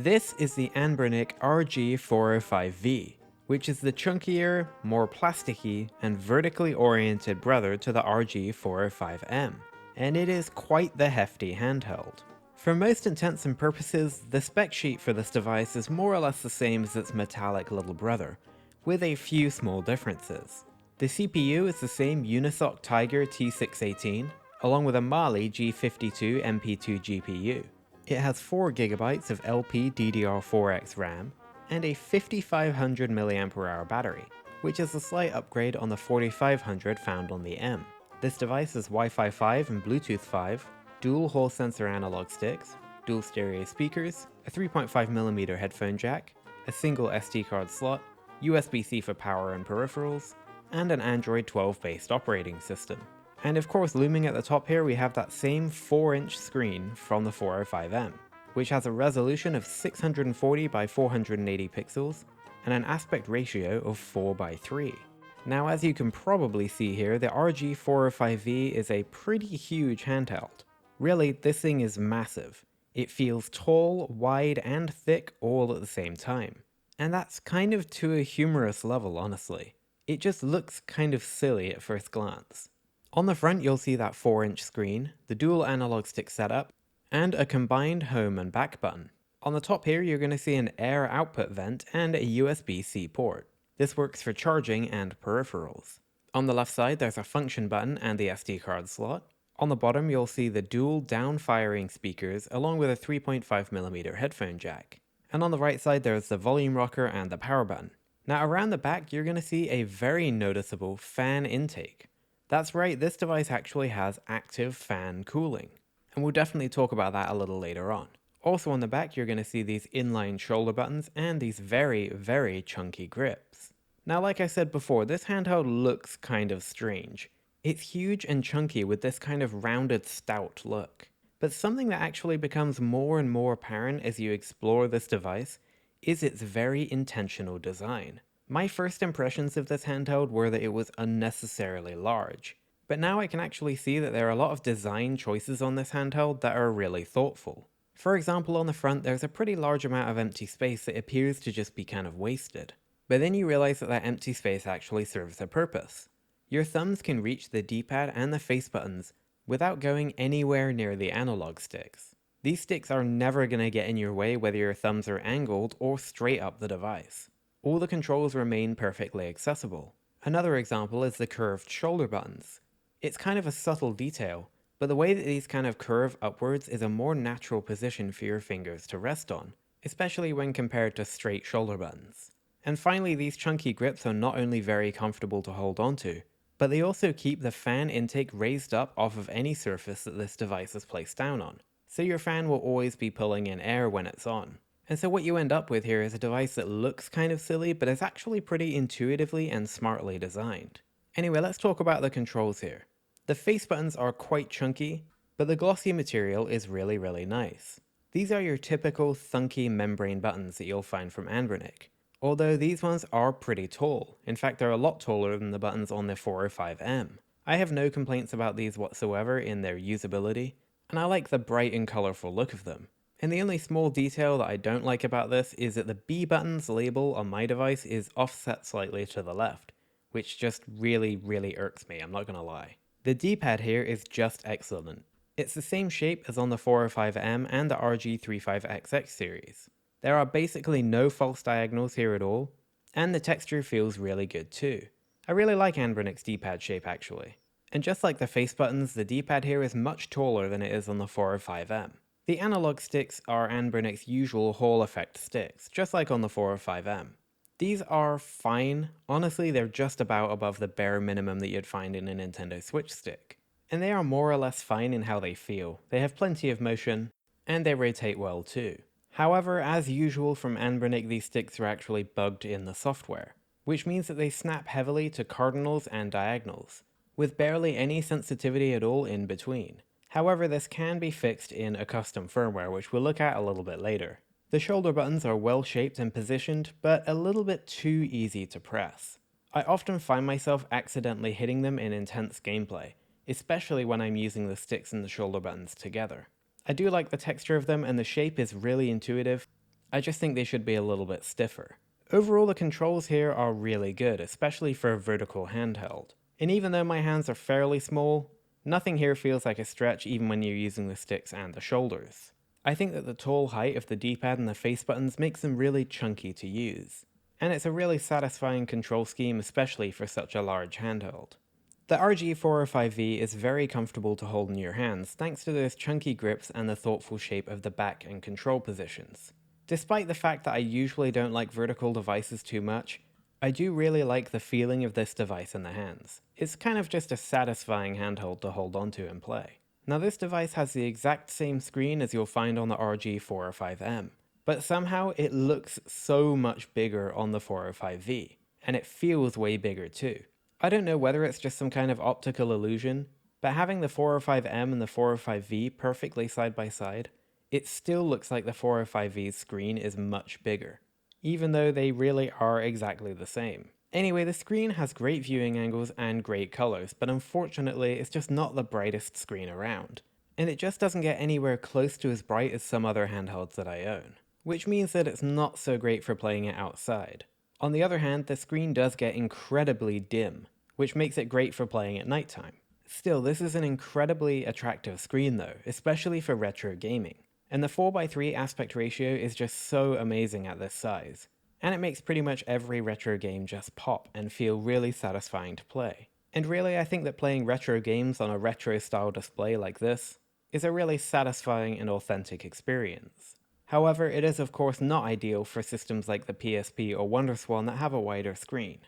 This is the Anbernic RG405V, which is the chunkier, more plasticky, and vertically oriented brother to the RG405M, and it is quite the hefty handheld. For most intents and purposes, the spec sheet for this device is more or less the same as its metallic little brother, with a few small differences. The CPU is the same Unisoc Tiger T618, along with a Mali G52 MP2 GPU. It has 4GB of LPDDR4X RAM and a 5500 mAh battery, which is a slight upgrade on the 4500 found on the M. This device has Wi-Fi 5 and Bluetooth 5, dual Hall sensor analog sticks, dual stereo speakers, a 3.5mm headphone jack, a single SD card slot, USB-C for power and peripherals, and an Android 12 based operating system. And of course, looming at the top here, we have that same 4-inch screen from the 405M, which has a resolution of 640 by 480 pixels and an aspect ratio of 4:3. Now, as you can probably see here, the RG405V is a pretty huge handheld. Really, this thing is massive. It feels tall, wide, and thick all at the same time. And that's kind of to a humorous level, honestly. It just looks kind of silly at first glance. On the front, you'll see that 4-inch screen, the dual analog stick setup, and a combined home and back button. On the top here, you're going to see an air output vent and a USB-C port. This works for charging and peripherals. On the left side, there's a function button and the SD card slot. On the bottom, you'll see the dual down-firing speakers along with a 3.5mm headphone jack. And on the right side, there's the volume rocker and the power button. Now, around the back, you're going to see a very noticeable fan intake. That's right, this device actually has active fan cooling, and we'll definitely talk about that a little later on. Also on the back, you're going to see these inline shoulder buttons and these very, very chunky grips. Now, like I said before, this handheld looks kind of strange. It's huge and chunky with this kind of rounded, stout look. But something that actually becomes more and more apparent as you explore this device is its very intentional design. My first impressions of this handheld were that it was unnecessarily large, but now I can actually see that there are a lot of design choices on this handheld that are really thoughtful. For example, on the front there's a pretty large amount of empty space that appears to just be kind of wasted. But then you realize that that empty space actually serves a purpose. Your thumbs can reach the D-pad and the face buttons without going anywhere near the analog sticks. These sticks are never going to get in your way whether your thumbs are angled or straight up the device. All the controls remain perfectly accessible. Another example is the curved shoulder buttons. It's kind of a subtle detail, but the way that these kind of curve upwards is a more natural position for your fingers to rest on, especially when compared to straight shoulder buttons. And finally, these chunky grips are not only very comfortable to hold onto, but they also keep the fan intake raised up off of any surface that this device is placed down on, so your fan will always be pulling in air when it's on. And so what you end up with here is a device that looks kind of silly, but is actually pretty intuitively and smartly designed. Anyway, let's talk about the controls here. The face buttons are quite chunky, but the glossy material is really, really nice. These are your typical thunky membrane buttons that you'll find from Anbernic, although these ones are pretty tall. In fact, they're a lot taller than the buttons on the 405M. I have no complaints about these whatsoever in their usability, and I like the bright and colorful look of them. And the only small detail that I don't like about this is that the B buttons label on my device is offset slightly to the left, which just really, really irks me, I'm not gonna lie. The D-pad here is just excellent. It's the same shape as on the 405M and the RG35XX series. There are basically no false diagonals here at all, and the texture feels really good too. I really like Anbernic's D-pad shape actually. And just like the face buttons, the D-pad here is much taller than it is on the 405M. The analog sticks are Anbernic's usual Hall effect sticks, just like on the 405M. These are fine, honestly they're just about above the bare minimum that you'd find in a Nintendo Switch stick. And they are more or less fine in how they feel, they have plenty of motion, and they rotate well too. However, as usual from Anbernic, these sticks are actually bugged in the software, which means that they snap heavily to cardinals and diagonals, with barely any sensitivity at all in between. However, this can be fixed in a custom firmware, which we'll look at a little bit later. The shoulder buttons are well shaped and positioned, but a little bit too easy to press. I often find myself accidentally hitting them in intense gameplay, especially when I'm using the sticks and the shoulder buttons together. I do like the texture of them and the shape is really intuitive, I just think they should be a little bit stiffer. Overall, the controls here are really good, especially for a vertical handheld. And even though my hands are fairly small, nothing here feels like a stretch even when you're using the sticks and the shoulders. I think that the tall height of the D-pad and the face buttons makes them really chunky to use. And it's a really satisfying control scheme, especially for such a large handheld. The RG405V is very comfortable to hold in your hands thanks to those chunky grips and the thoughtful shape of the back and control positions. Despite the fact that I usually don't like vertical devices too much, I do really like the feeling of this device in the hands. It's kind of just a satisfying handheld to hold onto and play. Now this device has the exact same screen as you'll find on the RG405M, but somehow it looks so much bigger on the 405V, and it feels way bigger too. I don't know whether it's just some kind of optical illusion, but having the 405M and the 405V perfectly side by side, it still looks like the 405V's screen is much bigger, even though they really are exactly the same. Anyway, the screen has great viewing angles and great colors, but unfortunately it's just not the brightest screen around. And it just doesn't get anywhere close to as bright as some other handhelds that I own, which means that it's not so great for playing it outside. On the other hand, the screen does get incredibly dim, which makes it great for playing at nighttime. Still, this is an incredibly attractive screen though, especially for retro gaming. And the 4:3 aspect ratio is just so amazing at this size, and it makes pretty much every retro game just pop and feel really satisfying to play. And really, I think that playing retro games on a retro style display like this is a really satisfying and authentic experience. However, it is of course not ideal for systems like the PSP or WonderSwan that have a wider screen.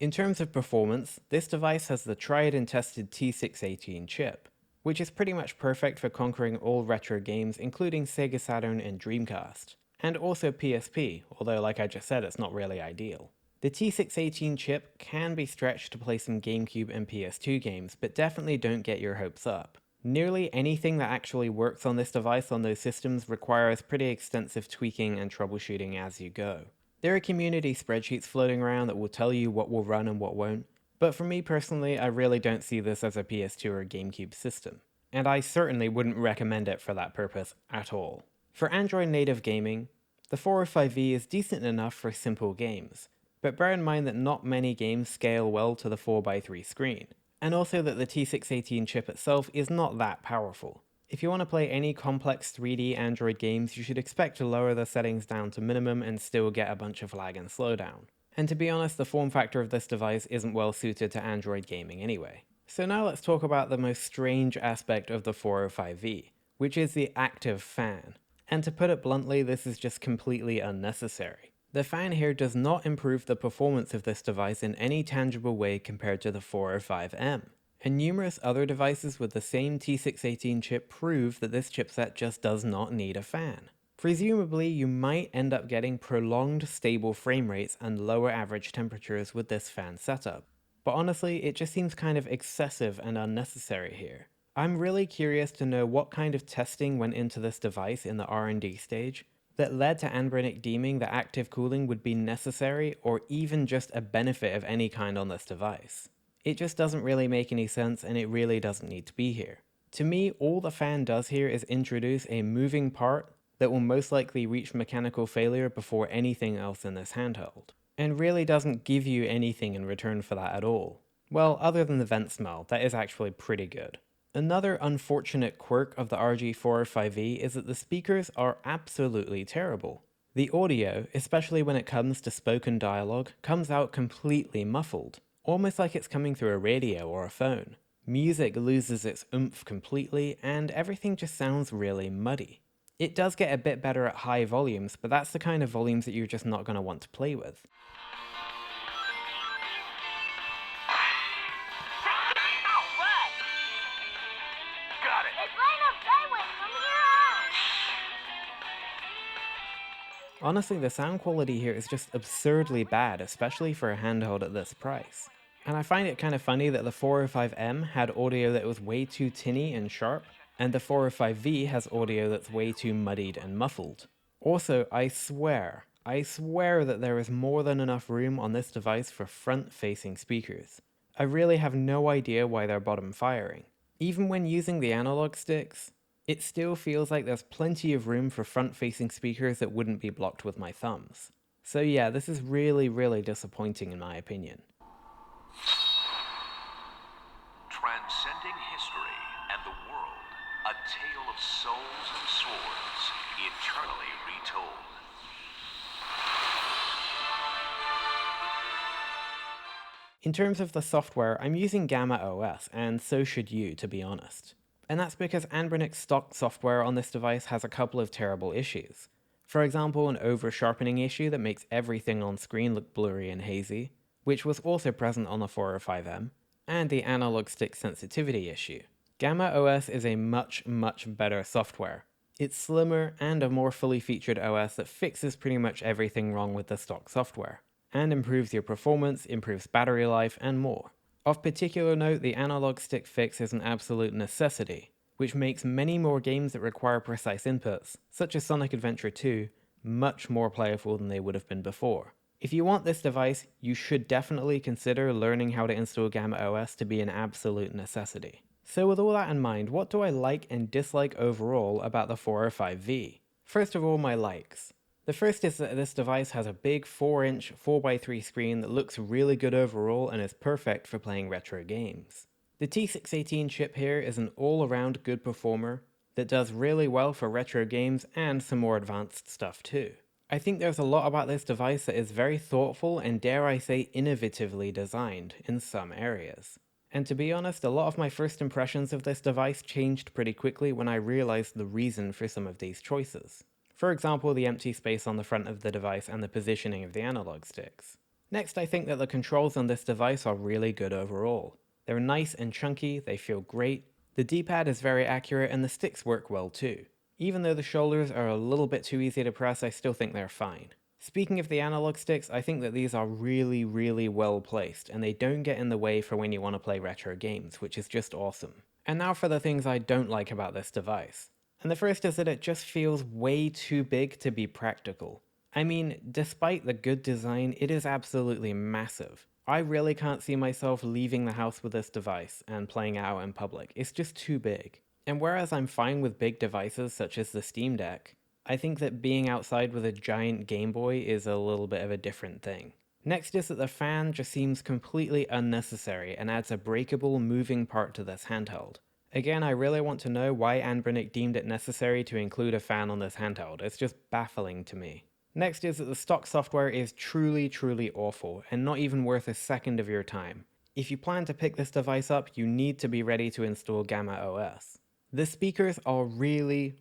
In terms of performance, this device has the tried and tested T618 chip, which is pretty much perfect for conquering all retro games including Sega Saturn and Dreamcast, and also PSP, although like I just said it's not really ideal. The T618 chip can be stretched to play some GameCube and PS2 games, but definitely don't get your hopes up. Nearly anything that actually works on this device on those systems requires pretty extensive tweaking and troubleshooting as you go. There are community spreadsheets floating around that will tell you what will run and what won't, but for me personally, I really don't see this as a PS2 or GameCube system, and I certainly wouldn't recommend it for that purpose at all. For Android native gaming, the 405V is decent enough for simple games, but bear in mind that not many games scale well to the 4:3 screen, and also that the T618 chip itself is not that powerful. If you want to play any complex 3D Android games, you should expect to lower the settings down to minimum and still get a bunch of lag and slowdown. And to be honest, the form factor of this device isn't well suited to Android gaming anyway. So now let's talk about the most strange aspect of the 405V, which is the active fan. And to put it bluntly, this is just completely unnecessary. The fan here does not improve the performance of this device in any tangible way compared to the 405M. And numerous other devices with the same T618 chip prove that this chipset just does not need a fan. Presumably, you might end up getting prolonged stable frame rates and lower average temperatures with this fan setup. But honestly, it just seems kind of excessive and unnecessary here. I'm really curious to know what kind of testing went into this device in the R&D stage that led to Anbernic deeming that active cooling would be necessary or even just a benefit of any kind on this device. It just doesn't really make any sense, and it really doesn't need to be here. To me, all the fan does here is introduce a moving part that will most likely reach mechanical failure before anything else in this handheld, and really doesn't give you anything in return for that at all. Well, other than the vent smell, that is actually pretty good. Another unfortunate quirk of the RG405V is that the speakers are absolutely terrible. The audio, especially when it comes to spoken dialogue, comes out completely muffled, almost like it's coming through a radio or a phone. Music loses its oomph completely, and everything just sounds really muddy. It does get a bit better at high volumes, but that's the kind of volumes that you're just not going to want to play with. Honestly, the sound quality here is just absurdly bad, especially for a handheld at this price. And I find it kind of funny that the 405M had audio that was way too tinny and sharp, and the 405V has audio that's way too muddied and muffled. Also, I swear that there is more than enough room on this device for front-facing speakers. I really have no idea why they're bottom firing. Even when using the analog sticks, it still feels like there's plenty of room for front-facing speakers that wouldn't be blocked with my thumbs. So yeah, this is really disappointing in my opinion. Transcending history and the world, a tale of souls and swords, eternally retold. In terms of the software, I'm using GammaOS, and so should you, to be honest. And that's because Anbernic's stock software on this device has a couple of terrible issues. For example, an over-sharpening issue that makes everything on screen look blurry and hazy, which was also present on the 405M, and the analog stick sensitivity issue. GammaOS is a much better software. It's slimmer and a more fully featured OS that fixes pretty much everything wrong with the stock software, and improves your performance, improves battery life, and more. Of particular note, the analog stick fix is an absolute necessity, which makes many more games that require precise inputs, such as Sonic Adventure 2, much more playable than they would have been before. If you want this device, you should definitely consider learning how to install GammaOS to be an absolute necessity. So with all that in mind, what do I like and dislike overall about the 405V? First of all, my likes. The first is that this device has a big 4-inch 4x3 screen that looks really good overall and is perfect for playing retro games. The T618 chip here is an all-around good performer that does really well for retro games and some more advanced stuff too. I think there's a lot about this device that is very thoughtful and, dare I say, innovatively designed in some areas. And to be honest, a lot of my first impressions of this device changed pretty quickly when I realized the reason for some of these choices. For example, the empty space on the front of the device and the positioning of the analog sticks. Next, I think that the controls on this device are really good overall. They're nice and chunky, they feel great, the D-pad is very accurate, and the sticks work well too. Even though the shoulders are a little bit too easy to press, I still think they're fine. Speaking of the analog sticks, I think that these are really well placed, and they don't get in the way for when you want to play retro games, which is just awesome. And now for the things I don't like about this device. And the first is that it just feels way too big to be practical. I mean, despite the good design, it is absolutely massive. I really can't see myself leaving the house with this device and playing it out in public. It's just too big. And whereas I'm fine with big devices such as the Steam Deck, I think that being outside with a giant Game Boy is a little bit of a different thing. Next is that the fan just seems completely unnecessary and adds a breakable, moving part to this handheld. Again, I really want to know why Anbernic deemed it necessary to include a fan on this handheld. It's just baffling to me. Next is that the stock software is truly awful, and not even worth a second of your time. If you plan to pick this device up, you need to be ready to install GammaOS. The speakers are really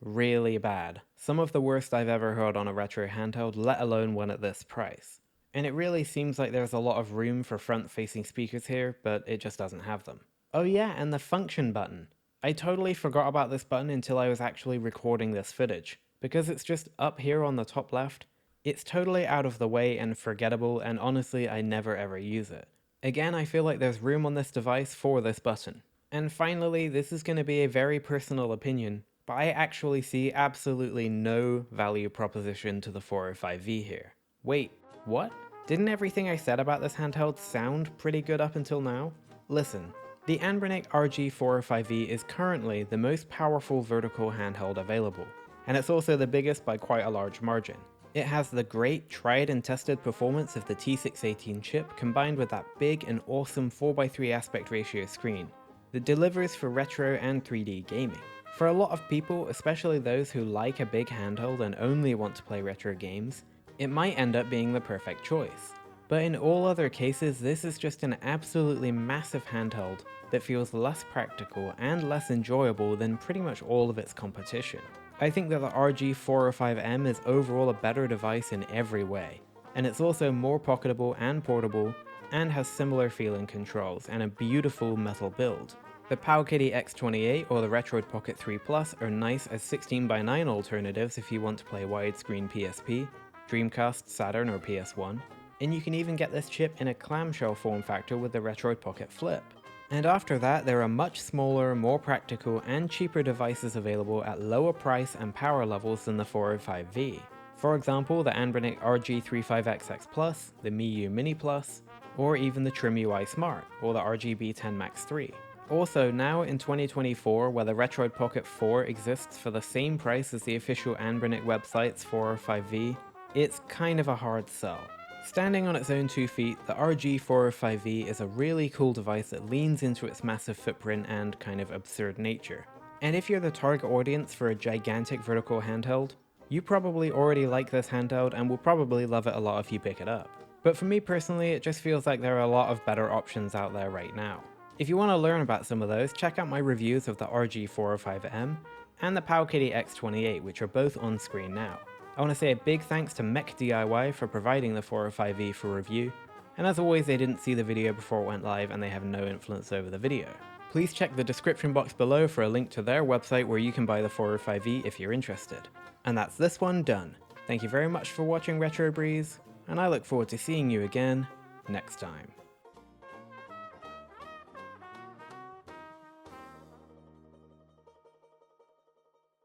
bad. Some of the worst I've ever heard on a retro handheld, let alone one at this price. And it really seems like there's a lot of room for front-facing speakers here, but it just doesn't have them. Oh yeah, and the function button. I totally forgot about this button until I was actually recording this footage. Because it's just up here on the top left, it's totally out of the way and forgettable, and honestly I never ever use it. Again, I feel like there's room on this device for this button. And finally, this is going to be a very personal opinion, but I actually see absolutely no value proposition to the 405V here. Wait, what? Didn't everything I said about this handheld sound pretty good up until now? Listen. The Anbernic RG405V is currently the most powerful vertical handheld available, and it's also the biggest by quite a large margin. It has the great, tried and tested performance of the T618 chip combined with that big and awesome 4x3 aspect ratio screen that delivers for retro and 3D gaming. For a lot of people, especially those who like a big handheld and only want to play retro games, it might end up being the perfect choice. But in all other cases, this is just an absolutely massive handheld that feels less practical and less enjoyable than pretty much all of its competition. I think that the RG405M is overall a better device in every way, and it's also more pocketable and portable, and has similar feeling controls and a beautiful metal build. The Powkiddy X28 or the Retroid Pocket 3 Plus are nice as 16:9 alternatives if you want to play widescreen PSP, Dreamcast, Saturn or PS1, and you can even get this chip in a clamshell form factor with the Retroid Pocket Flip. And after that, there are much smaller, more practical and cheaper devices available at lower price and power levels than the 405V. For example, the Anbernic RG35XX Plus, the Miu Mini Plus, or even the Trim UI Smart, or the RGB10 Max 3. Also, now in 2024, where the Retroid Pocket 4 exists for the same price as the official Anbernic website's 405V, it's kind of a hard sell. Standing on its own 2 feet, the RG405V is a really cool device that leans into its massive footprint and kind of absurd nature. And if you're the target audience for a gigantic vertical handheld, you probably already like this handheld and will probably love it a lot if you pick it up. But for me personally, it just feels like there are a lot of better options out there right now. If you want to learn about some of those, check out my reviews of the RG405M and the Powkiddy X28, which are both on screen now. I want to say a big thanks to Mech DIY for providing the 405V for review, and as always they didn't see the video before it went live and they have no influence over the video. Please check the description box below for a link to their website where you can buy the 405V if you're interested. And that's this one done. Thank you very much for watching Retro Breeze, and I look forward to seeing you again next time.